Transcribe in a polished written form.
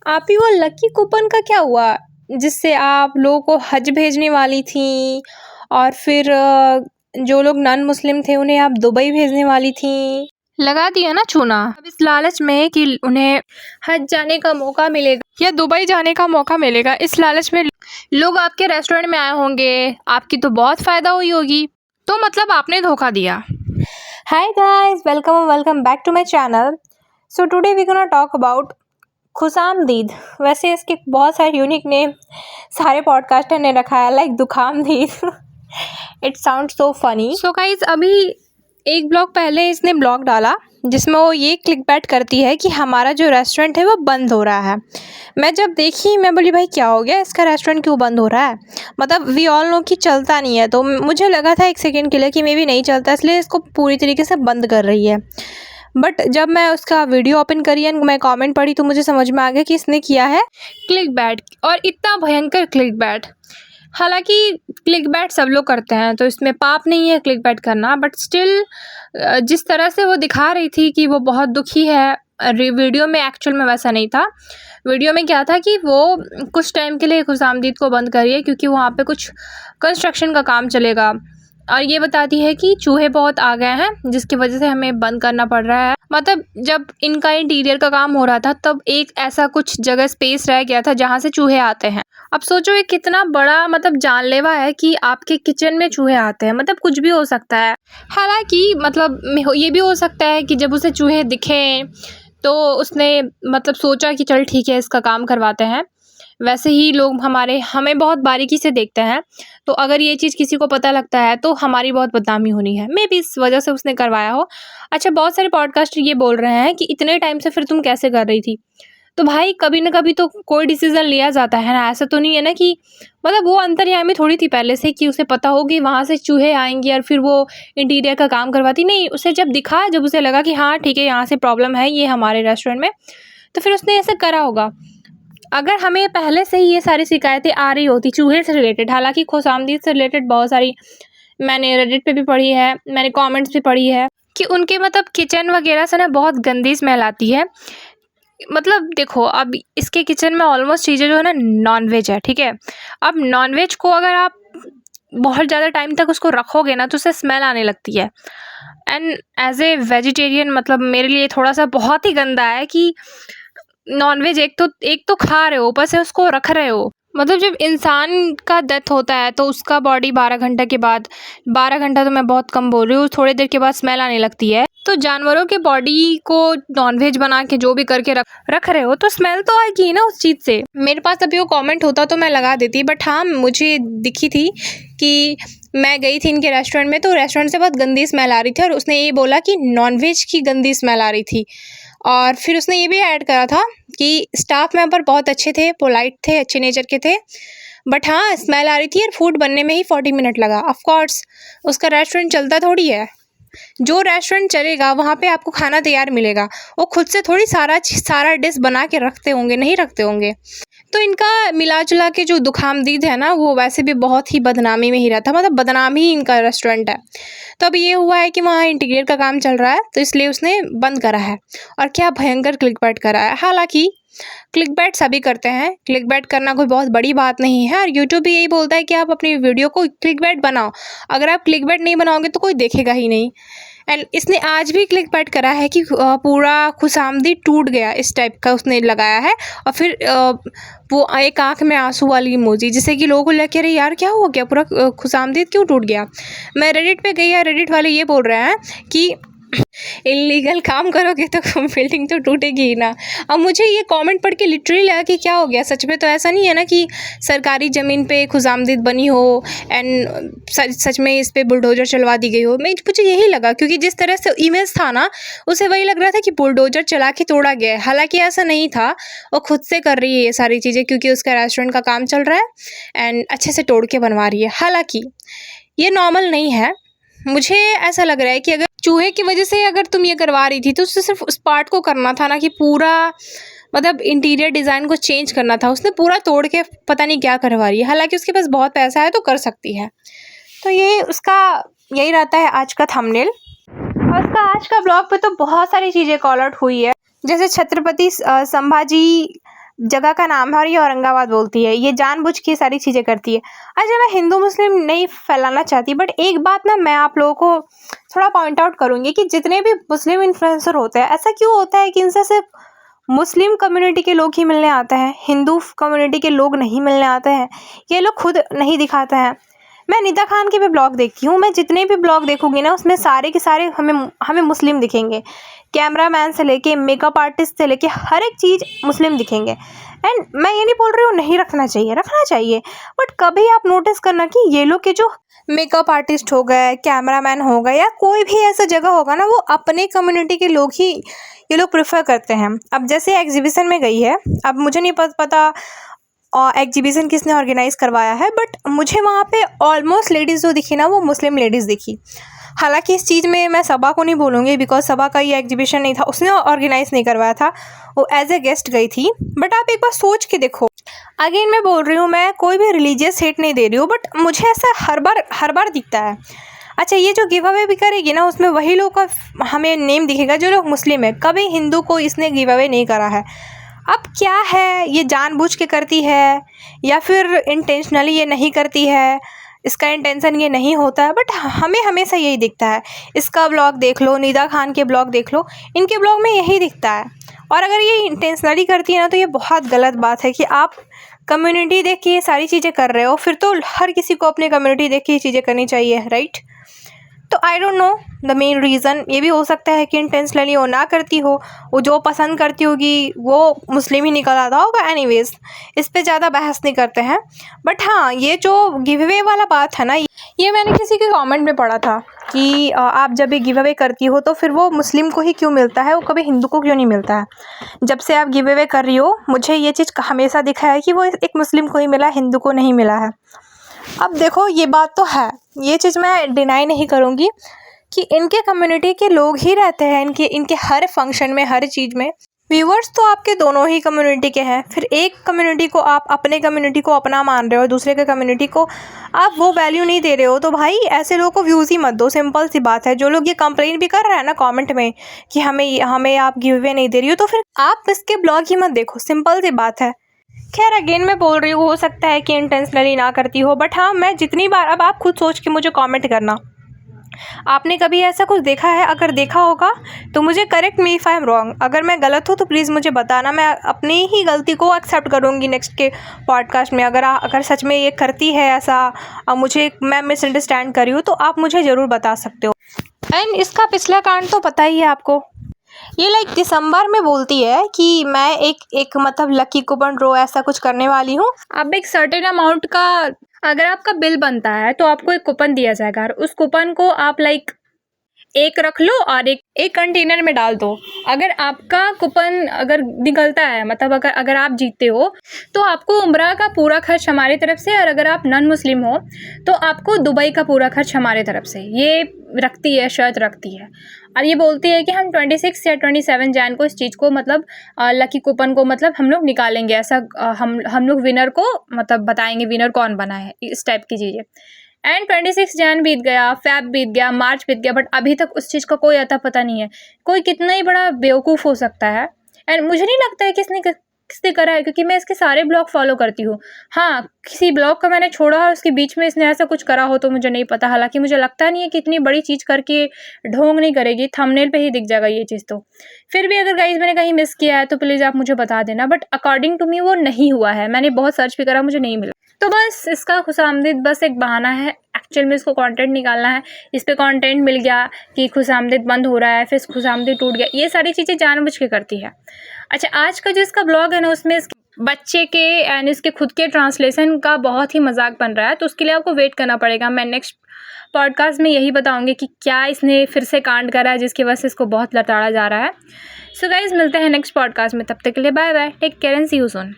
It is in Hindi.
आप ही वो लकी कूपन का क्या हुआ जिससे आप लोगों को हज भेजने वाली थी और फिर जो लोग नॉन मुस्लिम थे उन्हें आप दुबई भेजने वाली थी? लगा दिया ना चूना। अब इस लालच में कि उन्हें हज जाने का मौका मिलेगा या दुबई जाने का मौका मिलेगा, इस लालच में लोग आपके रेस्टोरेंट में आए होंगे, आपकी तो बहुत फ़ायदा हुई होगी, तो मतलब आपने धोखा दिया। Hi guys, welcome back to my channel. So today we gonna talk about khushamdeed. वैसे इसके बहुत सारे यूनिक नेम सारे पॉडकास्टर ने रखा है, like dukhamdeed. It sound so funny. So guys, अभी एक ब्लॉग पहले इसने ब्लॉग डाला जिसमें वो ये क्लिकबैट करती है कि हमारा जो रेस्टोरेंट है वो बंद हो रहा है। मैं जब देखी मैं बोली भाई क्या हो गया, इसका रेस्टोरेंट क्यों बंद हो रहा है? मतलब वी ऑल नो कि चलता नहीं है, तो मुझे लगा था एक सेकेंड के लिए कि मे बी नहीं चलता, इसलिए इसको पूरी तरीके से बंद कर रही है। बट जब मैं उसका वीडियो ओपन करी एंड मैं कमेंट पढ़ी तो मुझे समझ में आ गया कि इसने किया है क्लिकबैट, और इतना भयंकर क्लिकबैट। हालांकि क्लिकबैट सब लोग करते हैं तो इसमें पाप नहीं है क्लिकबैट करना, बट स्टिल जिस तरह से वो दिखा रही थी कि वो बहुत दुखी है, वीडियो में एक्चुअल में वैसा नहीं था। वीडियो में क्या था कि वो कुछ टाइम के लिए खुशामदीद को बंद करिए क्योंकि वहाँ पे कुछ कंस्ट्रक्शन का काम चलेगा, और ये बताती है कि चूहे बहुत आ गए हैं जिसकी वजह से हमें बंद करना पड़ रहा है। मतलब जब इनका इंटीरियर का काम हो रहा था तब एक ऐसा कुछ जगह स्पेस रह गया था जहाँ से चूहे आते हैं। अब सोचो ये कितना बड़ा मतलब जानलेवा है कि आपके किचन में चूहे आते हैं, मतलब कुछ भी हो सकता है। हालांकि मतलब ये भी हो सकता है कि जब उसे चूहे दिखे तो उसने मतलब सोचा कि चल ठीक है इसका काम करवाते हैं। वैसे ही लोग हमें बहुत बारीकी से देखते हैं, तो अगर ये चीज़ किसी को पता लगता है तो हमारी बहुत बदनामी होनी है। मे बी इस वजह से उसने करवाया हो। अच्छा, बहुत सारे पॉडकास्टर ये बोल रहे हैं कि इतने टाइम से फिर तुम कैसे कर रही थी? तो भाई कभी ना कभी तो कोई डिसीज़न लिया जाता है ना, ऐसा तो नहीं है ना कि मतलब वो अंतर्यामी थोड़ी थी पहले से कि उसे पता हो कि वहाँ से चूहे आएंगे और फिर वो इंटीरियर का काम करवाती। नहीं, उसे जब दिखा, जब उसे लगा कि हाँ ठीक है यहाँ से प्रॉब्लम है ये हमारे रेस्टोरेंट में, तो फिर उसने ऐसा करा होगा। अगर हमें पहले से ही ये सारी शिकायतें आ रही होती चूहे से रिलेटेड, हालांकि खुशामदीद से रिलेटेड बहुत सारी मैंने रेडिट पे भी पढ़ी है, मैंने कमेंट्स भी पढ़ी है कि उनके मतलब किचन वगैरह से ना बहुत गंदी स्मेल आती है। मतलब देखो, अब इसके किचन में ऑलमोस्ट चीज़ें जो है ना नॉनवेज है, ठीक है। अब नॉनवेज को अगर आप बहुत ज़्यादा टाइम तक उसको रखोगे ना तो उससे स्मेल आने लगती है। एंड एज ए वेजिटेरियन मतलब मेरे लिए थोड़ा सा बहुत ही गंदा है कि नॉनवेज एक तो खा रहे हो, ऊपर से उसको रख रहे हो। मतलब जब इंसान का डेथ होता है तो उसका बॉडी 12 घंटे के बाद, 12 घंटा तो मैं बहुत कम बोल रही हूँ, थोड़ी देर के बाद स्मेल आने लगती है। तो जानवरों के बॉडी को नॉनवेज बना के जो भी करके रख रहे हो तो स्मेल तो आएगी ना उस चीज़ से। मेरे पास अभी वो कमेंट होता तो मैं लगा देती, बट हाँ मुझे दिखी थी कि मैं गई थी इनके रेस्टोरेंट में, तो रेस्टोरेंट से बहुत गंदी स्मेल आ रही थी और उसने ये बोला कि नॉनवेज की गंदी स्मेल आ रही थी। और फिर उसने ये भी ऐड करा था कि स्टाफ मेंबर बहुत अच्छे थे, पोलाइट थे, अच्छे नेचर के थे, बट हाँ स्मेल आ रही थी और फूड बनने में ही 40 मिनट लगा। ऑफ कोर्स उसका रेस्टोरेंट चलता थोड़ी है। जो रेस्टोरेंट चलेगा वहाँ पे आपको खाना तैयार मिलेगा, वो खुद से थोड़ी सारा डिश बना के रखते होंगे, नहीं रखते होंगे। तो इनका मिला जुला के जो दुखामदीद है ना वो वैसे भी बहुत ही बदनामी में ही रहता, मतलब बदनाम ही इनका रेस्टोरेंट है। तो अब ये हुआ है कि वहाँ इंटीरियर का काम चल रहा है तो इसलिए उसने बंद करा है, और क्या भयंकर क्लिकबैट करा है। हालांकि क्लिकबैट सभी करते हैं, क्लिकबैट करना कोई बहुत बड़ी बात नहीं है, और यूट्यूब भी यही बोलता है कि आप अपनी वीडियो को क्लिकबैट बनाओ। अगर आप क्लिकबैट नहीं बनाओगे तो कोई देखेगा ही नहीं। एंड इसने आज भी क्लिकबैट करा है कि पूरा खुशामदीद टूट गया, इस टाइप का उसने लगाया है। और फिर वो एक आंख में आंसू वाली इमोजी, जिससे कि लोगों को लगे अरे यार क्या हो गया, पूरा खुशामदीद क्यों टूट गया। मैं रेडिट पे गई है, रेडिट वाले ये बोल रहे हैं कि इलीगल काम करोगे तो बिल्डिंग तो टूटेगी ही ना। अब मुझे ये कमेंट पढ़ के लिटरली लगा कि क्या हो गया, सच में तो ऐसा नहीं है ना कि सरकारी ज़मीन पे खुशामदीद बनी हो एंड सच में इस पे बुलडोजर चलवा दी गई हो। मुझे यही लगा क्योंकि जिस तरह से इमेज था ना उसे वही लग रहा था कि बुलडोजर चला के तोड़ा गया है। हालांकि ऐसा नहीं था, वो खुद से कर रही है ये सारी चीज़ें क्योंकि उसका रेस्टोरेंट का काम चल रहा है एंड अच्छे से तोड़ के बनवा रही है। हालांकि ये नॉर्मल नहीं है। मुझे ऐसा लग रहा है कि अगर चूहे की वजह से अगर तुम ये करवा रही थी तो उससे सिर्फ उस पार्ट को करना था ना, कि पूरा मतलब इंटीरियर डिज़ाइन को चेंज करना था। उसने पूरा तोड़ के पता नहीं क्या करवा रही है। हालांकि उसके पास बहुत पैसा है तो कर सकती है। तो ये उसका यही रहता है आज का थंबनेल। और उसका आज का ब्लॉग पे तो बहुत सारी चीज़ें कॉल आउट हुई है, जैसे छत्रपति संभाजी जगह का नाम है और ये औरंगाबाद बोलती है। ये जानबूझ के सारी चीज़ें करती है। अच्छा, मैं हिंदू मुस्लिम नहीं फैलाना चाहती, बट एक बात ना मैं आप लोगों को थोड़ा पॉइंट आउट करूँगी कि जितने भी मुस्लिम इन्फ्लुएंसर होते हैं, ऐसा क्यों होता है कि इनसे सिर्फ मुस्लिम कम्युनिटी के लोग ही मिलने आते हैं, हिंदू कम्युनिटी के लोग नहीं मिलने आते हैं? ये लोग खुद नहीं दिखाते हैं। मैं निदा खान के भी ब्लॉग देखती हूँ, मैं जितने भी ब्लॉग देखूंगी ना उसमें सारे के सारे हमें मुस्लिम दिखेंगे। कैमरामैन से लेके मेकअप आर्टिस्ट से लेके हर एक चीज़ मुस्लिम दिखेंगे। एंड मैं ये नहीं बोल रही हूँ नहीं रखना चाहिए, बट कभी आप नोटिस करना कि ये लोग के जो मेकअप आर्टिस्ट हो गए, कैमरामैन हो गए, या कोई भी ऐसा जगह होगा ना, वो अपने कम्युनिटी के लोग ही ये लोग प्रेफर करते हैं। अब जैसे एग्जीबिशन में गई है, अब मुझे नहीं पता एग्जीबिशन किसने ऑर्गेनाइज़ करवाया है, बट मुझे वहाँ पे ऑलमोस्ट लेडीज़ जो दिखी ना, वो मुस्लिम लेडीज़ दिखी। हालांकि इस चीज़ में मैं सबा को नहीं बोलूँगी, बिकॉज सबा का ये एग्जीबिशन नहीं था, उसने ऑर्गेनाइज़ नहीं करवाया था, वो एज ए गेस्ट गई थी। बट आप एक बार सोच के देखो, अगेन मैं बोल रही हूँ, मैं कोई भी रिलीजियस हेट नहीं दे रही हूँ, बट मुझे ऐसा हर बार दिखता है। अच्छा, ये जो गिव अवे भी करेगी ना, उसमें वही लोग का हमें नेम दिखेगा जो लोग मुस्लिम है। कभी हिंदू को इसने गिव अवे नहीं करा है। अब क्या है, ये जानबूझ के करती है या फिर इंटेंशनली ये नहीं करती है, इसका इंटेंशन ये नहीं होता है, बट हमें हमेशा यही दिखता है। इसका ब्लॉग देख लो, निदा खान के ब्लॉग देख लो, इनके ब्लॉग में यही दिखता है। और अगर ये इंटेंशनली करती है ना, तो ये बहुत गलत बात है कि आप कम्युनिटी देख के ये सारी चीज़ें कर रहे हो। फिर तो हर किसी को अपनी कम्युनिटी देख के ये चीज़ें करनी चाहिए, राइट? तो I don't know the main reason. ये भी हो सकता है कि इंटेंशनली वो ना करती हो, वो जो पसंद करती होगी वो मुस्लिम ही निकल आता होगा। एनीवेज, इस पे ज़्यादा बहस नहीं करते हैं। बट हाँ, ये जो गिव अवे वाला बात है ना, ये मैंने किसी के कमेंट में पढ़ा था कि आप जब ये गिव अवे करती हो तो फिर वो मुस्लिम को ही क्यों मिलता है, वो कभी हिंदू को क्यों नहीं मिलता है? जब से आप गिव अवे कर रही हो, मुझे ये चीज़ हमेशा दिखा है कि वो एक मुस्लिम को ही मिला, हिंदू को नहीं मिला है। अब देखो, ये बात तो है, ये चीज़ मैं डिनाई नहीं करूँगी कि इनके कम्युनिटी के लोग ही रहते हैं इनके हर फंक्शन में, हर चीज़ में। व्यूवर्स तो आपके दोनों ही कम्युनिटी के हैं। फिर एक कम्युनिटी को आप अपने कम्युनिटी को अपना मान रहे हो, दूसरे के कम्युनिटी को आप वो वैल्यू नहीं दे रहे हो, तो भाई ऐसे लोगों को व्यूज़ ही मत दो। सिंपल सी बात है। जो लोग ये कंप्लेन भी कर रहे हैं ना कमेंट में कि हमें आप गिव अवे नहीं दे रही हो, तो फिर आप इसके ब्लॉग ही मत देखो। सिंपल सी बात है। खैर, अगेन मैं बोल रही हूँ, हो सकता है कि इंटेंशनली ना करती हो, बट हाँ, मैं जितनी बार, अब आप खुद सोच के मुझे कमेंट करना, आपने कभी ऐसा कुछ देखा है? अगर देखा होगा तो मुझे correct me if I am wrong. अगर मैं गलत हूँ तो प्लीज़ मुझे बताना, मैं अपनी ही गलती को एक्सेप्ट करूँगी नेक्स्ट के पॉडकास्ट में। अगर सच में ये करती है ऐसा और मैं मिसअंडरस्टैंड कर रही हूँ, तो आप मुझे ज़रूर बता सकते हो। एंड इसका पिछला कांड तो पता ही है आपको। ये दिसंबर में बोलती है कि मैं एक मतलब लकी कूपन ड्रॉ ऐसा कुछ करने वाली हूँ। अब एक सर्टेन अमाउंट का अगर आपका बिल बनता है तो आपको एक कूपन दिया जाएगा, और उस कूपन को आप एक रख लो और एक कंटेनर में डाल दो। अगर आपका कूपन अगर निकलता है, मतलब अगर आप जीतते हो, तो आपको उम्रा का पूरा खर्च हमारी तरफ से, और अगर आप नॉन मुस्लिम हो तो आपको दुबई का पूरा खर्च हमारे तरफ से। ये रखती है, शर्त रखती है। और ये बोलती है कि हम 26 या 27 जैन को इस चीज़ को, मतलब लकी कूपन को, मतलब हम लोग निकालेंगे। ऐसा हम लोग विनर को मतलब बताएंगे विनर कौन बना है, इस टाइप की चीज़ें। एंड 26 जैन बीत गया, फ़ैब बीत गया, मार्च बीत गया, बट अभी तक उस चीज़ का कोई अता पता नहीं है। कोई कितना ही बड़ा बेवकूफ़ हो सकता है। एंड मुझे नहीं लगता है किसने करा है, क्योंकि मैं इसके सारे ब्लॉग फॉलो करती हूँ। हाँ, किसी ब्लॉग का मैंने छोड़ा और उसके बीच में इसने ऐसा कुछ करा हो तो मुझे नहीं पता। हालांकि मुझे लगता नहीं है कि इतनी बड़ी चीज़ करके ढोंग नहीं करेगी, थंबनेल पे ही दिख जाएगा ये चीज़। तो फिर भी अगर गाइज मैंने कहीं मिस किया है तो प्लीज़ आप मुझे बता देना, बट अकॉर्डिंग टू मी वो नहीं हुआ है। मैंने बहुत सर्च भी करा, मुझे नहीं मिला। तो बस इसका खुशामदीद बस एक बहाना है। एक्चुअल में इसको कंटेंट निकालना है। इस पे कंटेंट मिल गया कि खुशामदीद बंद हो रहा है, फिर खुशामदीद टूट गया। ये सारी चीज़ें जानबूझ के करती है। अच्छा, आज का जो इसका ब्लॉग है ना, उसमें बच्चे के एंड इसके खुद के ट्रांसलेशन का बहुत ही मजाक बन रहा है, तो उसके लिए आपको वेट करना पड़ेगा। मैं नेक्स्ट पॉडकास्ट में यही बताऊंगी कि क्या इसने फिर से कांड करा है जिसकी वजह से इसको बहुत लताड़ा जा रहा है। सो गाइज, मिलते हैं नेक्स्ट पॉडकास्ट में। तब तक के लिए bye bye, take care and see you soon.